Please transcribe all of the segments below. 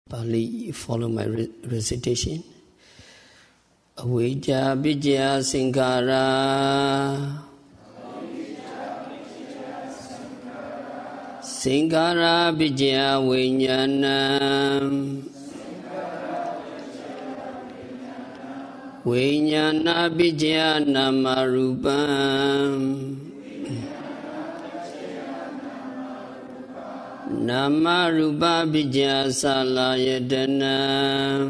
Pali, follow my recitation. Avijja Vijaya Sankara Sankara Vijaya Vijnanam Vijnana Vijaya Namarupam Namarupa Vijaya Sayādaw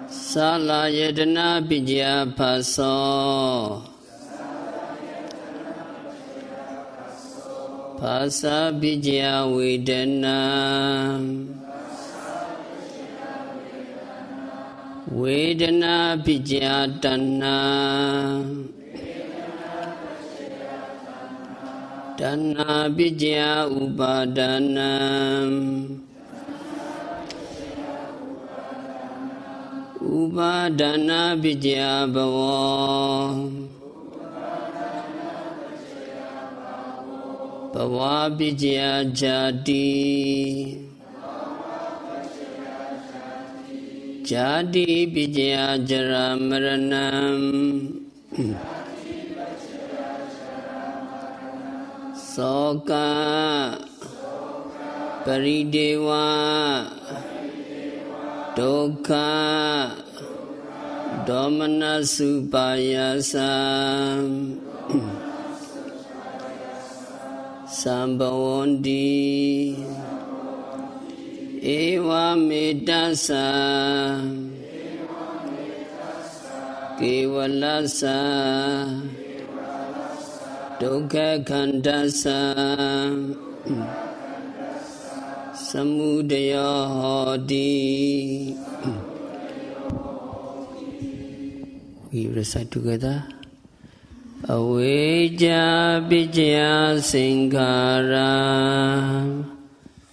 Sayādaw Vijaya Paso Pasa Vijaya Vedana Vedana Vijaya Tanna Tanna Vijaya Upadana Upadana Vijaya Bhava Bhava Vijaya Jati Jati Vijaya Jara Maranam Soka Parideva Dukkha Domana Supayasa Sambhavanti Eva Medasa Kevalasa Dukkha Khandasa Samudaya Hodi. We recite together. Avijja Vijaya Sankara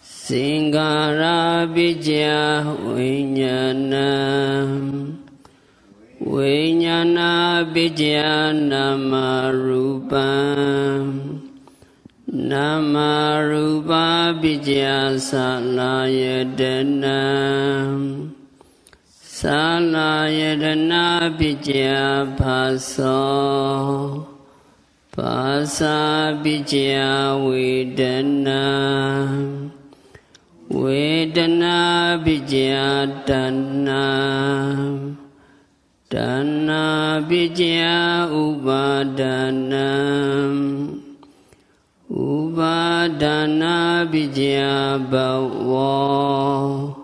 Sankara Vijaya Vijnanam Vijnana Vijaya Namarupam Namarupa Vijaya Sayādaw Sayādaw Vijaya Paso Pasa Vijaya Vedana Vedana Vijaya Tanna Tanna Vijaya Upadana Upadana Vijaya Bhava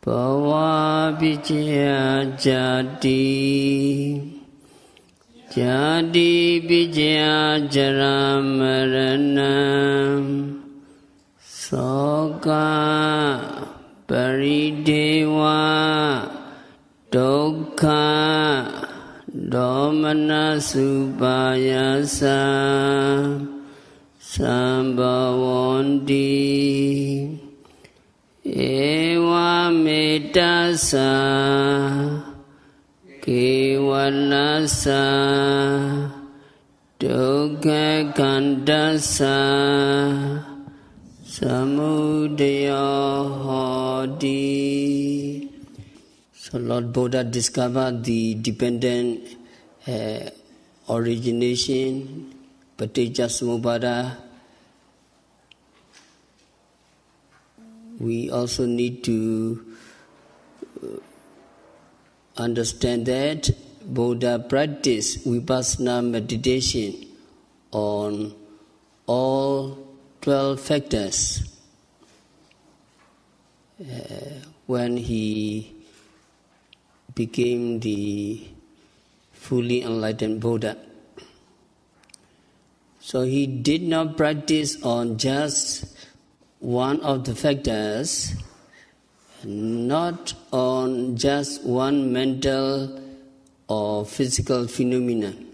Bhava Vijaya Jati Jati Vijaya Jara Maranam Soka Parideva Dukkha Domana Supayasa Sambhavanti Eva Medasa Kevalasa Dukkha Khandasa Samudaya Hodi. So Lord Buddha discovered the dependent origination, Paticcasamuppāda. We also need to understand that Buddha practiced vipassana meditation on all 12 factors when he became the fully enlightened Buddha. So he did not practice on just one of the factors, not on just one mental or physical phenomenon.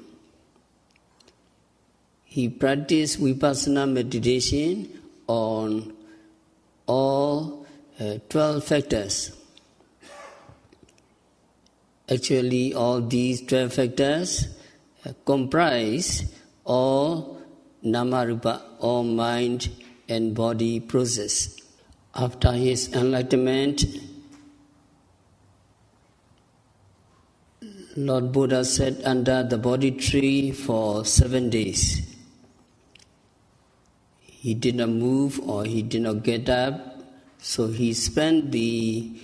He practiced vipassana meditation on all 12 factors. Actually, all these 12 factors comprise all namarupa, all mind and body process. After his enlightenment, Lord Buddha sat under the Bodhi tree for 7 days. He did not move or he did not get up, so he spent the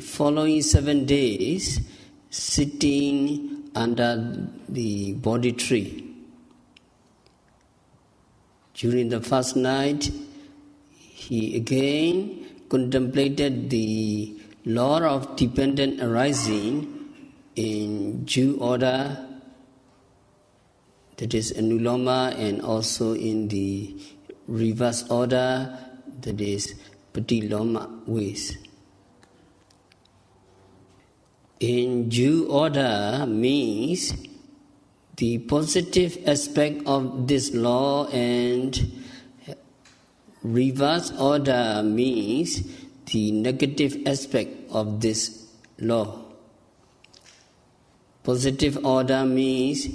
following 7 days sitting under the Bodhi tree. During the first night, he again contemplated the law of dependent arising in due order, that is anuloma, and also in the reverse order, that is patiloma ways. In due order means the positive aspect of this law, and reverse order means the negative aspect of this law. Positive order means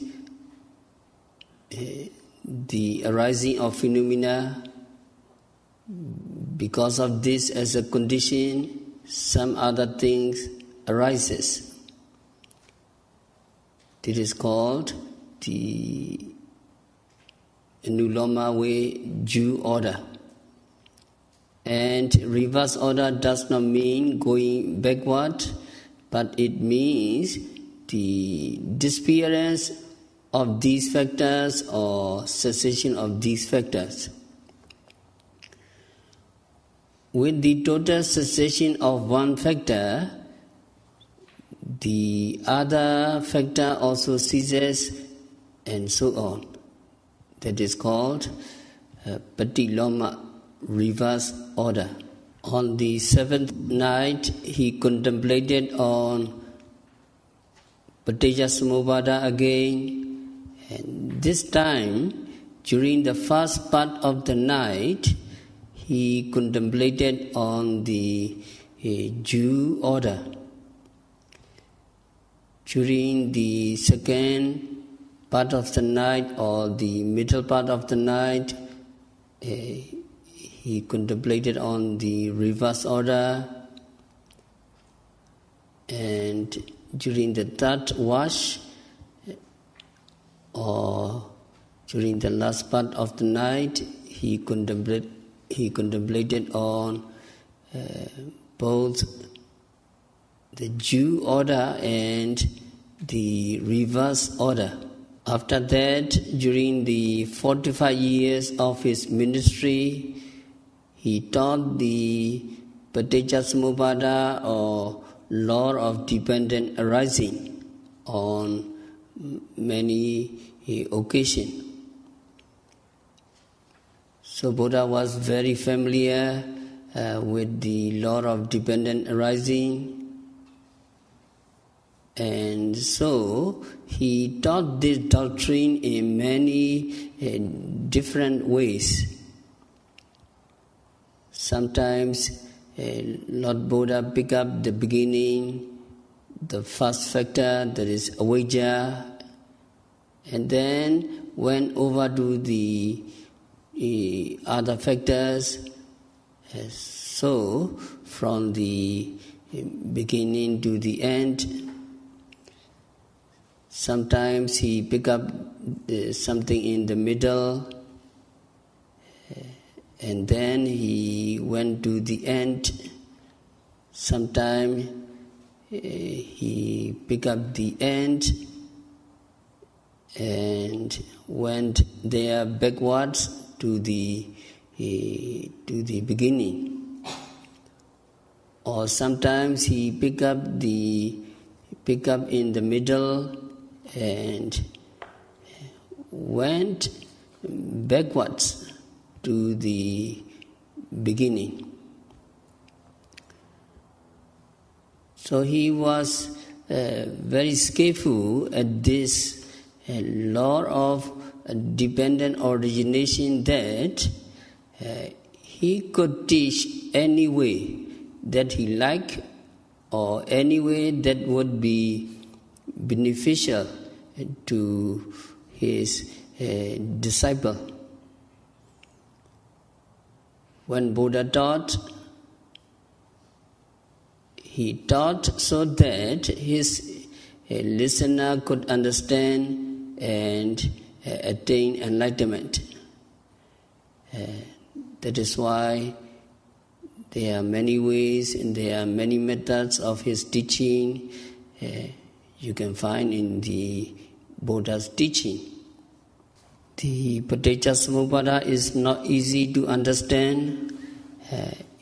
the arising of phenomena. Because of this as a condition, some other things arises. This is called the anuloma way due order. And reverse order does not mean going backward, but it means the disappearance of these factors or cessation of these factors. With the total cessation of one factor, the other factor also ceases, and so on. That is called patiloma, reverse order. On the 7th night, he contemplated on Paticcasamuppāda again, and this time, during the first part of the night, he contemplated on the due order. During the second part of the night or the middle part of the night, he contemplated on the reverse order, and during the third watch or during the last part of the night, he contemplated on both the due order and the reverse order. After that, during the 45 years of his ministry, he taught the Paticcasamuppāda or law of dependent arising on many occasions. So Buddha was very familiar with the law of dependent arising, and so he taught this doctrine in many different ways. Sometimes Lord Buddha picked up the beginning, the first factor, that is avijja, and then went over to the other factors. So from the beginning to the end, sometimes he picked up something in the middle, and then he went to the end. Sometimes he picked up the end and went there backwards to the beginning. Or sometimes he picked up in the middle and went backwards to the beginning. So he was very skillful at this law of dependent origination, that he could teach any way that he liked or any way that would be beneficial to his disciple. When Buddha taught, he taught so that his listener could understand and attain enlightenment. That is why there are many ways and there are many methods of his teaching you can find in the Buddha's teaching. The Paticcasamuppāda is not easy to understand.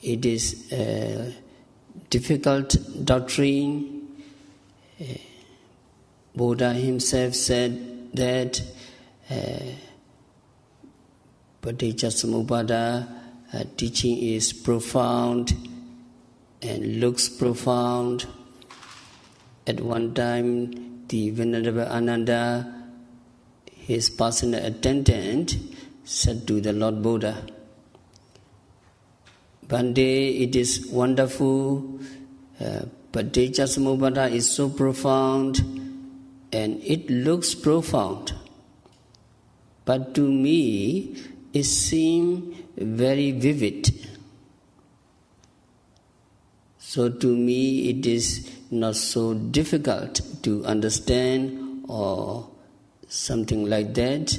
It is a difficult doctrine. Buddha himself said that Paticcasamuppāda teaching is profound and looks profound. At one time, the Venerable Ananda, his personal attendant, said to the Lord Buddha, "Bhante, it is wonderful. Paticcasamuppāda is so profound and it looks profound. But to me, it seems very vivid. So to me, it is not so difficult to understand," or something like that.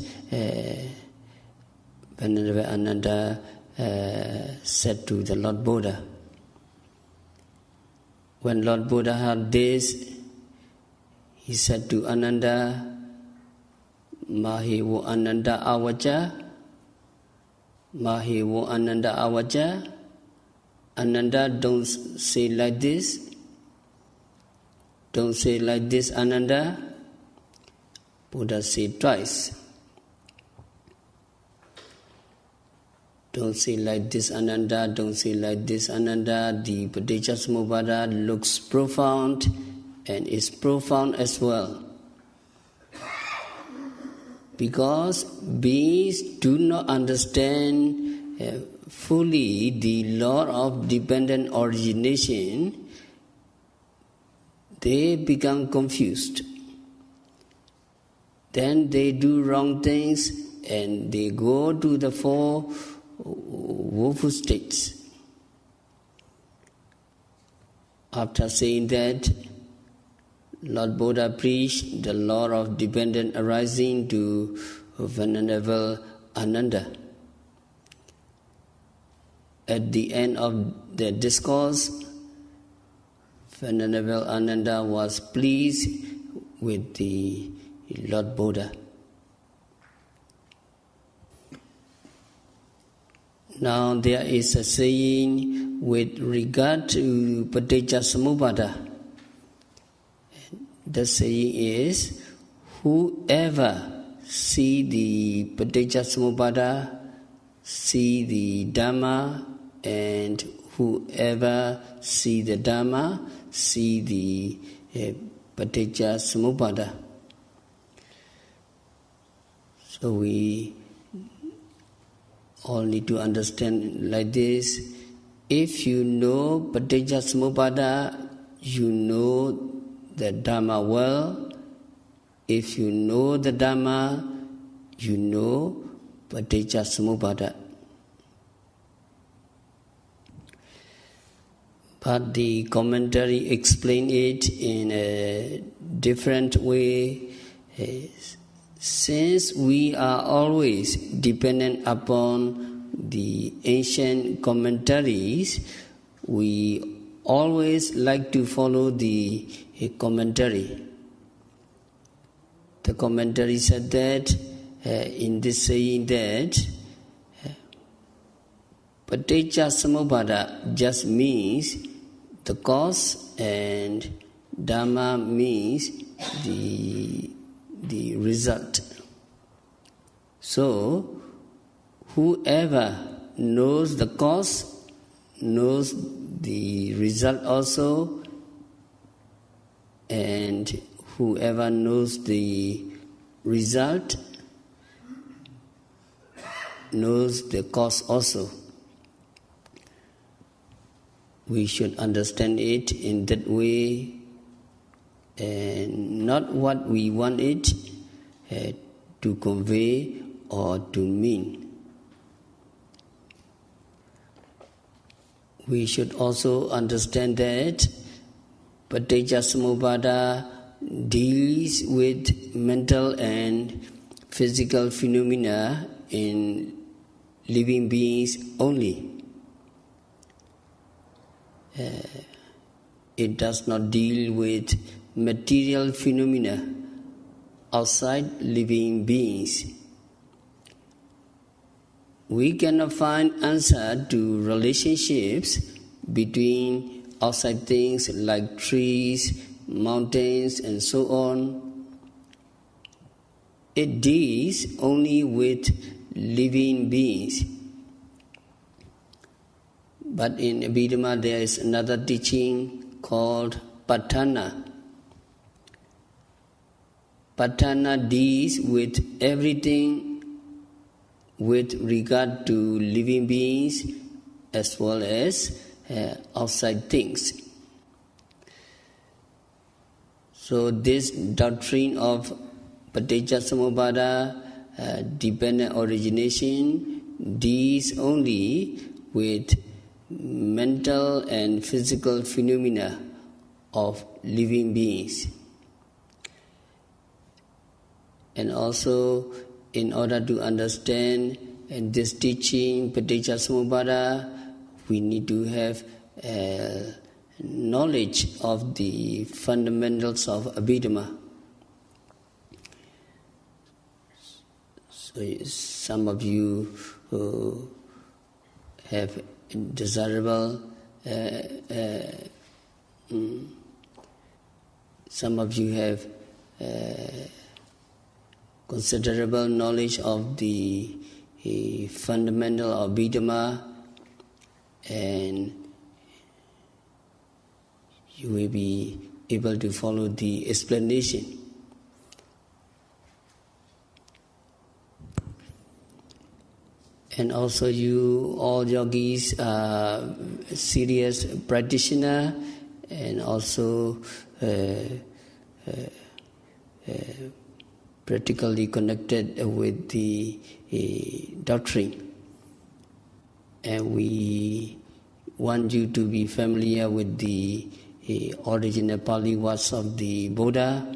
Venerable Ananda said to the Lord Buddha. When Lord Buddha heard this, he said to Ananda, "Mahiwo Ananda Avaja, Mahiwo Ananda Avaja." Ananda, don't say like this. Don't say like this, Ananda. Buddha said twice. Don't say like this, Ananda. Don't say like this, Ananda. The Paticcasamuppāda looks profound and is profound as well. Because beings do not understand fully the law of dependent origination, they become confused. Then they do wrong things and they go to the four woeful states. After saying that, Lord Buddha preached the law of dependent arising to Venerable Ananda. At the end of the discourse, Venerable Ananda was pleased with the Lord Buddha. Now there is a saying with regard to Paticcasamuppāda. The saying is, whoever see the Paticcasamuppāda, see the Dhamma, and whoever see the Dhamma, see the Paticcasamuppāda. So we all need to understand like this. If you know Paticcasamuppāda, you know the Dhamma well. If you know the Dhamma, you know Paticcasamuppāda. But the commentary explain it in a different way. Since we are always dependent upon the ancient commentaries, we always like to follow the commentary. The commentary said that, in this saying that, Paticcasamuppāda just means the cause and Dhamma means the result. So, whoever knows the cause knows the result also, and whoever knows the result knows the cause also. We should understand it in that way, and not what we want it to convey or to mean. we should also understand that Paticcasamuppāda deals with mental and physical phenomena in living beings only. It does not deal with material phenomena outside living beings. We cannot find answer to relationships between outside things like trees, mountains, and so on. It deals only with living beings. But in Abhidhamma there is another teaching called Patthana. Patthana deals with everything with regard to living beings as well as outside things. So this doctrine of Paticcasamuppāda, dependent origination, deals only with mental and physical phenomena of living beings. And also, in order to understand this teaching, Paticcasamuppāda, we need to have knowledge of the fundamentals of Abhidhamma. So some of you who have desirable, some of you have considerable knowledge of the fundamental of Abhidhamma, and you will be able to follow the explanation. And also you, all yogis, are serious practitioner and also practically connected with the doctrine. And we want you to be familiar with the original Pali words of the Buddha.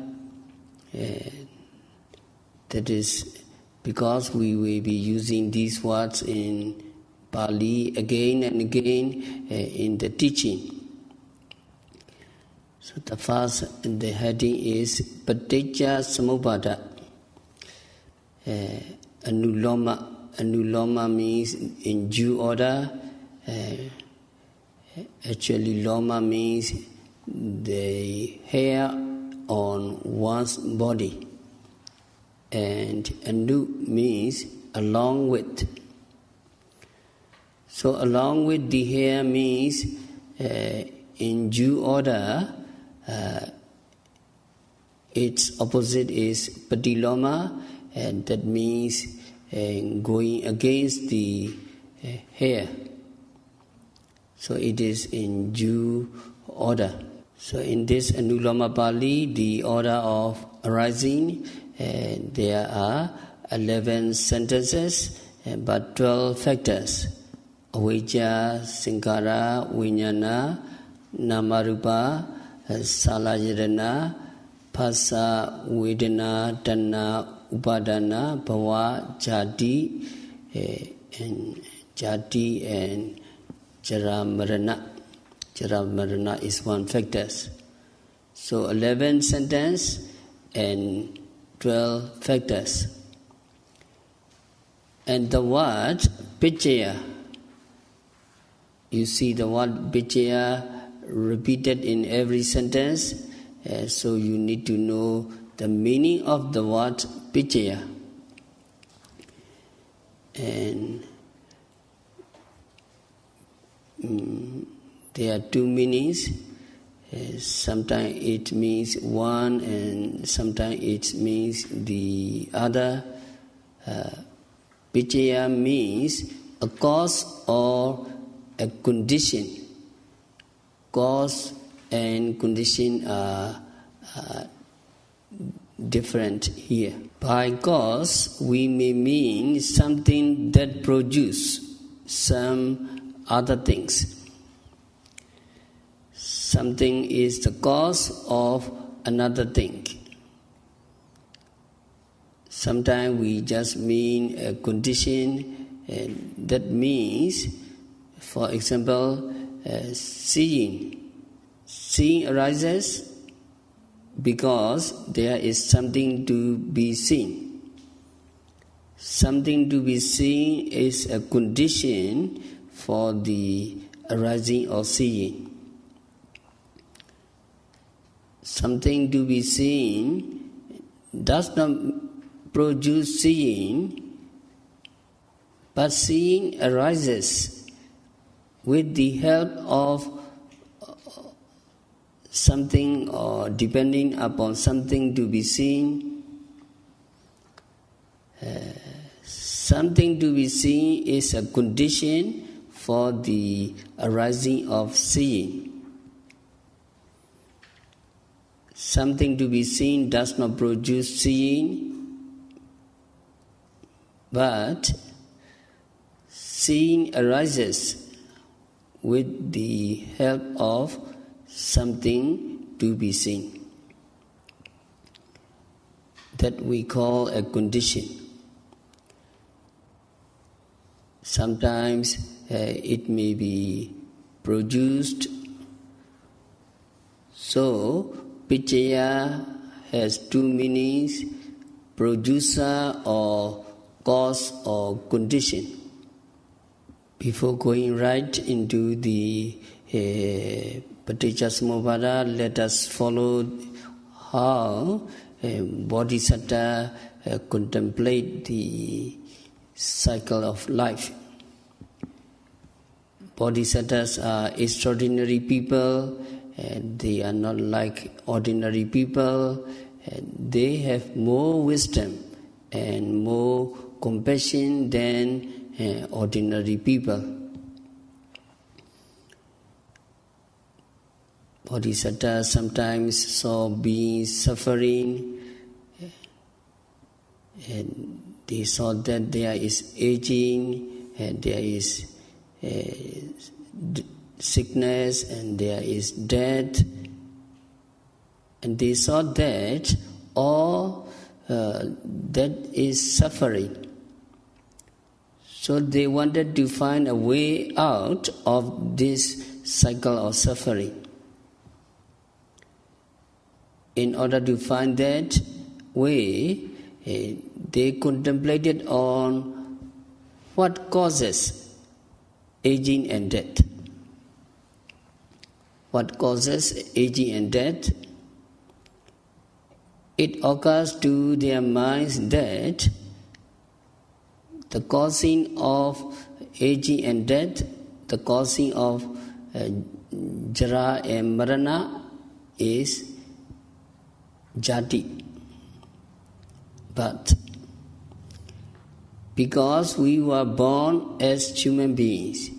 That is because we will be using these words in Pali again and again in the teaching. So the first, the heading is Paticcasamuppāda. Anuloma. Anuloma means in due order. Actually, loma means the hair on one's body. And anu means along with. So along with the hair means in due order, its opposite is patiloma, and that means going against the hair. So it is in due order. So in this Anuloma Pali, the order of arising, there are 11 sentences, but 12 factors. Avijja, Saṅkhāra, Viññāna, Namarupa, Salayatana, Phassa, Vedana, Tanna, Upadana, Bhava, Jati, and Jara-marana. Jara-marana is one factor. So 11 sentences and 12 factors. And the word Paccaya, you see the word Paccaya repeated in every sentence, so you need to know the meaning of the word Paccaya. And there are two meanings. Sometimes it means one and sometimes it means the other. Paccaya means a cause or a condition. Cause and condition are different here. By cause, we may mean something that produces some other things. something is the cause of another thing. Sometimes we just mean a condition, and that means, for example, seeing. Seeing arises because there is something to be seen. Something to be seen is a condition for the arising of seeing. Something to be seen does not produce seeing, but seeing arises with the help of something or depending upon something to be seen. Something to be seen is a condition for the arising of seeing. Something to be seen does not produce seeing, but seeing arises with the help of something to be seen. That we call a condition. Sometimes it may be produced. So, Paticcasamuppāda has two meanings: producer or cause or condition. Before going right into the Paticcasamuppāda, let us follow how Bodhisattva contemplate the cycle of life. Bodhisattvas are extraordinary people, and they are not like ordinary people. And they have more wisdom and more compassion than ordinary people. Bodhisattva sometimes saw beings suffering, and they saw that there is aging, and there is sickness, and there is death, and they saw that all that is suffering. So they wanted to find a way out of this cycle of suffering. In order to find that way, they contemplated on what causes aging and death. What causes aging and death? It occurs to their minds that the causing of aging and death, the causing of jara and marana is jati. But because we were born as human beings,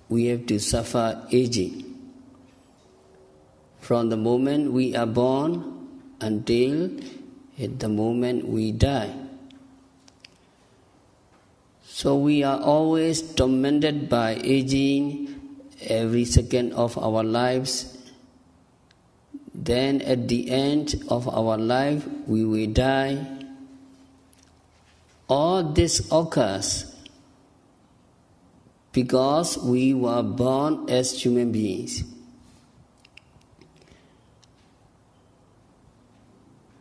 we have to suffer aging. From the moment we are born until at the moment we die. So we are always tormented by aging every second of our lives. Then at the end of our life, we will die. All this occurs because we were born as human beings.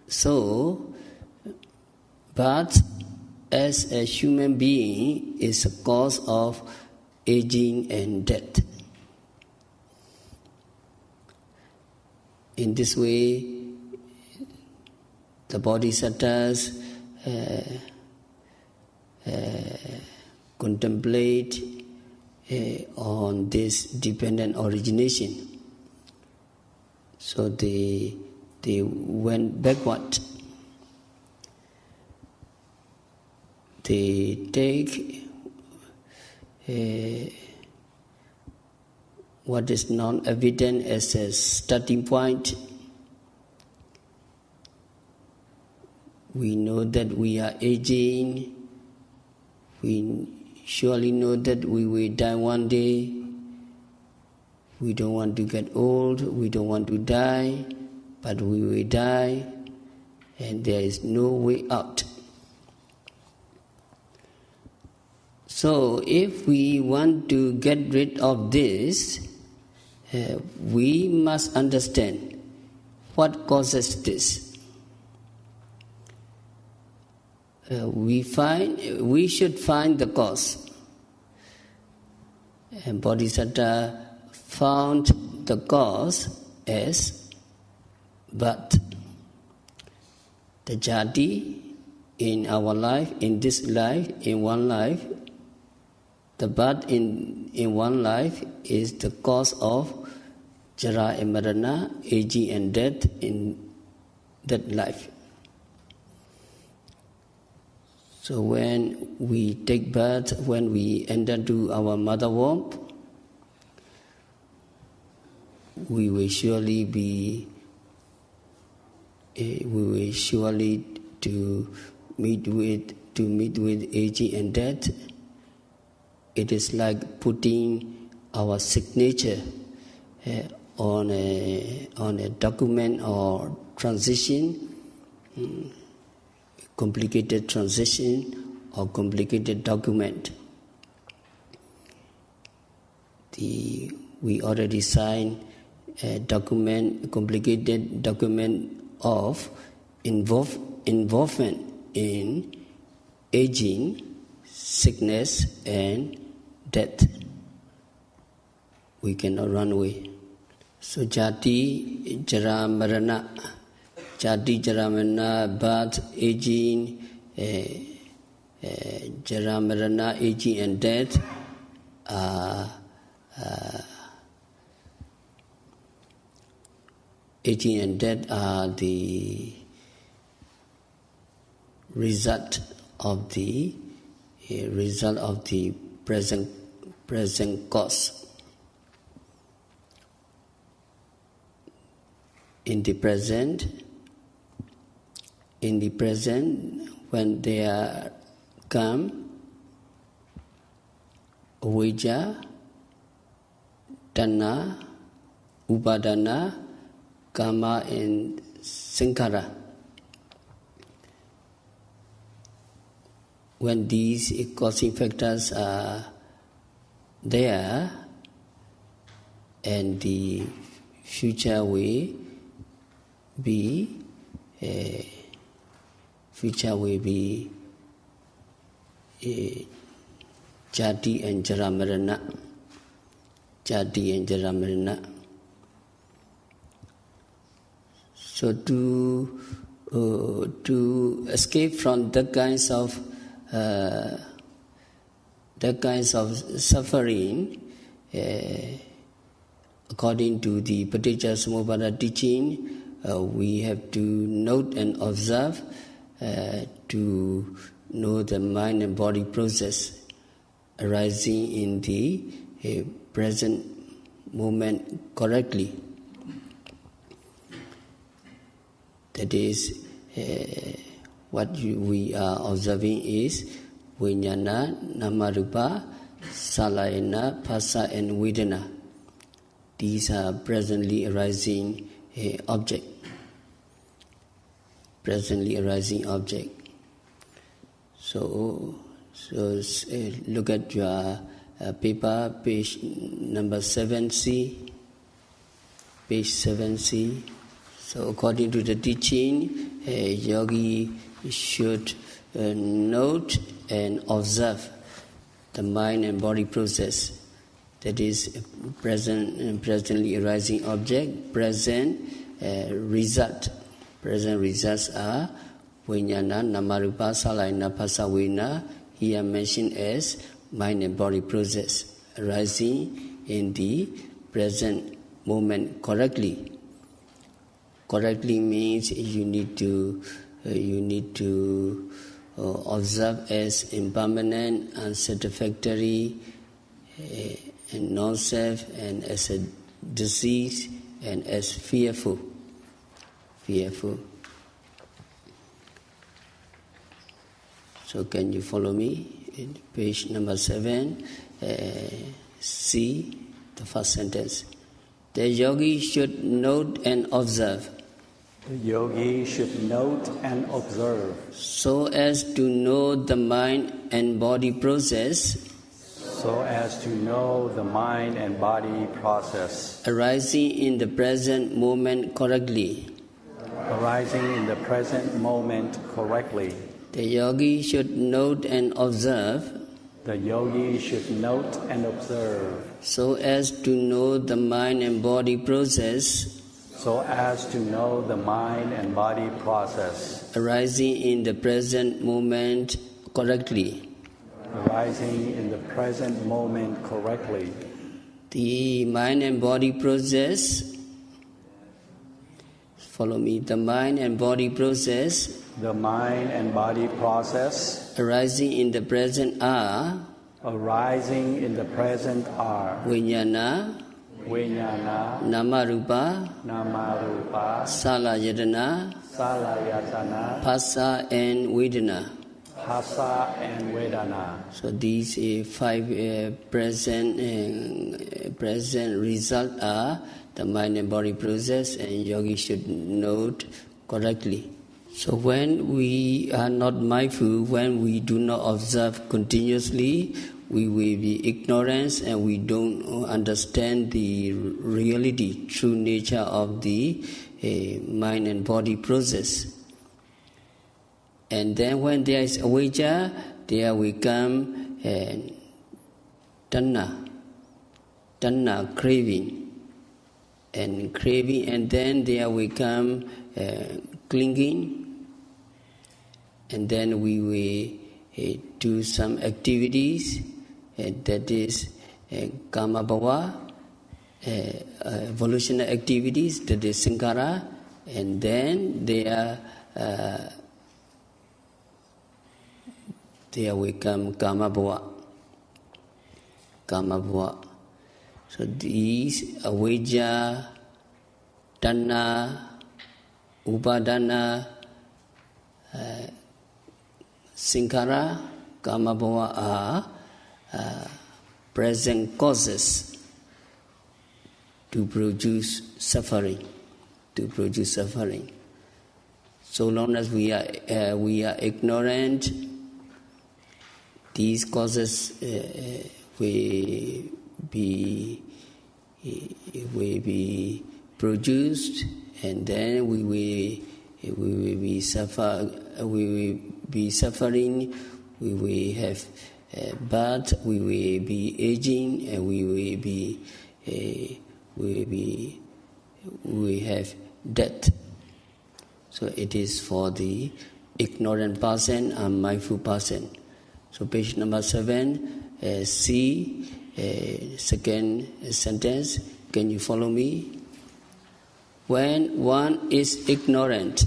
So, but as a human being is a cause of aging and death. In this way, the Bodhisattvas contemplate on this dependent origination. So they went backward. They take what is non-evident as a starting point. We know that we are aging. We surely know that we will die one day. We don't want to get old, we don't want to die, but we will die, and there is no way out. So if we want to get rid of this, we must understand what causes this. We should find the cause. And Bodhisattva found the cause as birth. The jati in our life, in this life, in one life, the birth in one life is the cause of jara and marana, aging and death in that life. So when we take birth, when we enter into our mother womb, we will surely to meet with aging and death. It is like putting our signature on a document or transition, complicated transition or complicated document. We already signed a document, complicated document of involvement in aging, sickness and death. We cannot run away. So jati, jara, marana, birth, aging, jara, marana, aging and death are the result of the present cause. In the present, when there come avijja, tanha, upadana, karma and sankhara. When these causing factors are there, and the future will be jati and jara marana. So to escape from that kinds of suffering, according to the Paticcasamuppāda teaching, we have to note and observe to know the mind and body process arising in the present moment correctly. That is, what we are observing is vijnana, namarupa, salayana, phassa and vedana. These are presently arising object. So look at your paper, page number 7C. Page 7C. So according to the teaching, a yogi should note and observe the mind and body process. That is presently arising object, present result. Present results are vijnana, namarupa, salayana, phassa, vedana. Here mentioned as mind and body process arising in the present moment correctly. Correctly means you need to observe as impermanent, unsatisfactory, and non-self, and as a disease, and as fearful. So can you follow me? In page number 7, C, the first sentence. The yogi should note and observe. The yogi should note and observe. So as to know the mind and body process. So as to know the mind and body process. Arising in the present moment correctly. Arising in the present moment correctly. The yogi should note and observe. The yogi should note and observe. So as to know the mind and body process. So as to know the mind and body process. Arising in the present moment correctly. Arising in the present moment correctly. The mind and body process. Follow me. The mind and body process. The mind and body process. Arising in the present are. Arising in the present are. Vijnana. Vijnana. Namarupa. Namarupa. Salayatana. Salayatana. Phassa and Vedana. Phassa and Vedana. So these five present results are the mind and body process, and yogi should note correctly. So when we are not mindful, when we do not observe continuously, we will be ignorant and we don't understand the reality, true nature of the mind and body process. And then when there is avijja, there will come tanna, craving. And then there will come clinging. And then we will do some activities, that is kama bhava, evolutionary activities, that is sankara, and then there will come kama bhava. So these avijja, tanna, upadana, sankara, kama bhava are present causes to produce suffering. So long as we are ignorant, these causes will be produced, and then we will be suffering. We will have birth. We will be aging, and we will have death. So it is for the ignorant person and mindful person. So page number 7, C, second sentence. Can you follow me? When one is ignorant.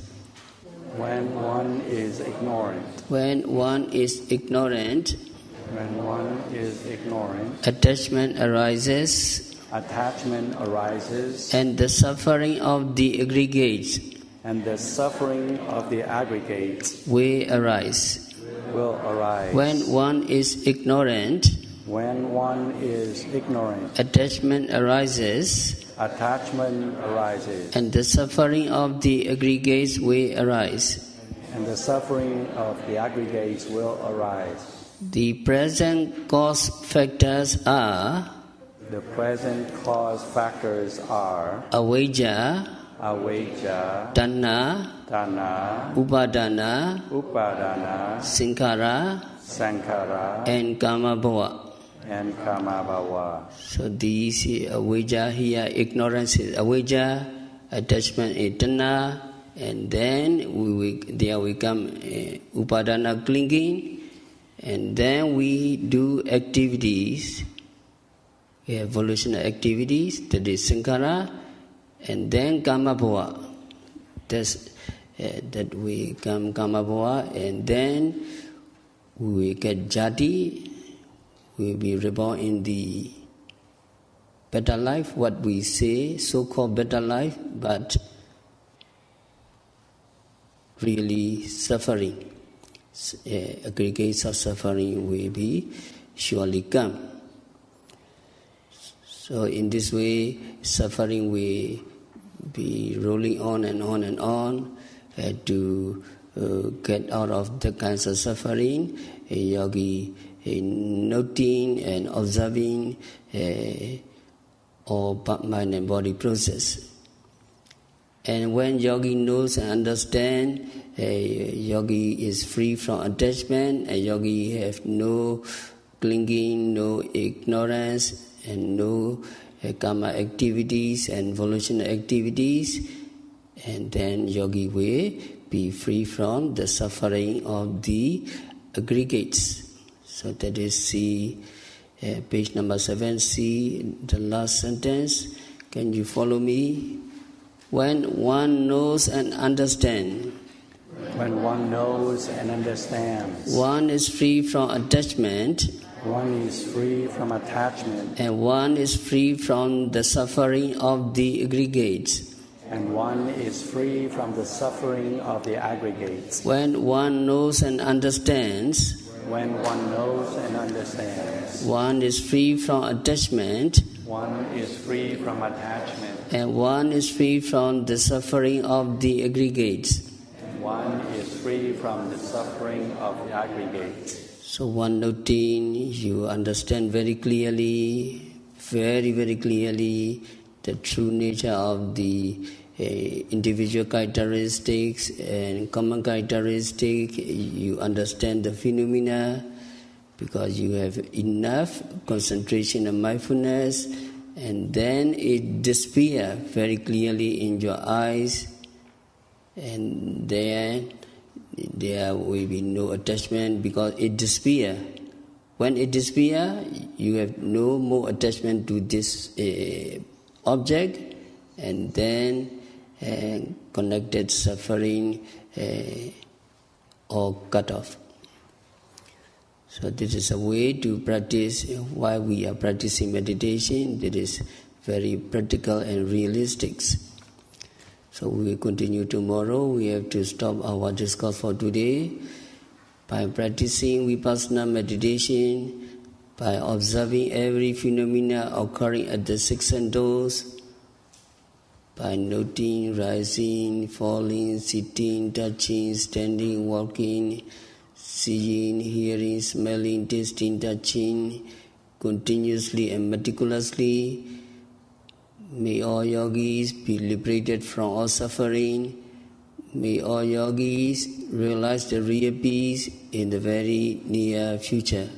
When one is ignorant. When one is ignorant. When one is ignorant. Attachment arises. Attachment arises. And the suffering of the aggregates. And the suffering of the aggregates will arise. When one is ignorant. When one is ignorant. Attachment arises. Attachment arises. And the suffering of the aggregates will arise. And the suffering of the aggregates will arise. The present cause factors are. The present cause factors are. Avijja. Tanna. Upadana. Sankara. And kama bhava. So these avijja here, ignorance is avijja, attachment is tanna, and then there will come upadana, clinging, and then we do activities, evolutionary activities, that is sankara, and then kama bhava. That we come kama bhava, and then we get jati. We will be reborn in the better life, what we say, so-called better life, but really suffering. Aggregates of suffering will be surely come. So in this way, suffering will be rolling on and on and on. To get out of the kinds of suffering, a yogi noting and observing all mind and body process. And when yogi knows and understands, a yogi is free from attachment, a yogi has no clinging, no ignorance, and no karma activities and volitional activities, and then yogi will be free from the suffering of the aggregates. So that is C, page number 7, C, the last sentence. Can you follow me? When one knows and understands. When one knows and understands. One is free from attachment. One is free from attachment. And one is free from the suffering of the aggregates. And one is free from the suffering of the aggregates. When one knows and understands. When one knows and understands. One is free from attachment. One is free from attachment. And one is free from the suffering of the aggregates. And one is free from the suffering of the aggregates. So one noting, you understand very clearly, very, very clearly, the true nature of the individual characteristics and common characteristics. You understand the phenomena because you have enough concentration and mindfulness, and then it disappears very clearly in your eyes, and then there will be no attachment because it disappears. When it disappears, you have no more attachment to this object, and then connected suffering or cut off. So this is a way to practice why we are practicing meditation. It is very practical and realistic. So we will continue tomorrow. We have to stop our discourse for today. By practicing vipassana meditation, by observing every phenomena occurring at the six senses, by noting, rising, falling, sitting, touching, standing, walking, seeing, hearing, smelling, tasting, touching, continuously and meticulously. May all yogis be liberated from all suffering. May all yogis realize the real peace in the very near future.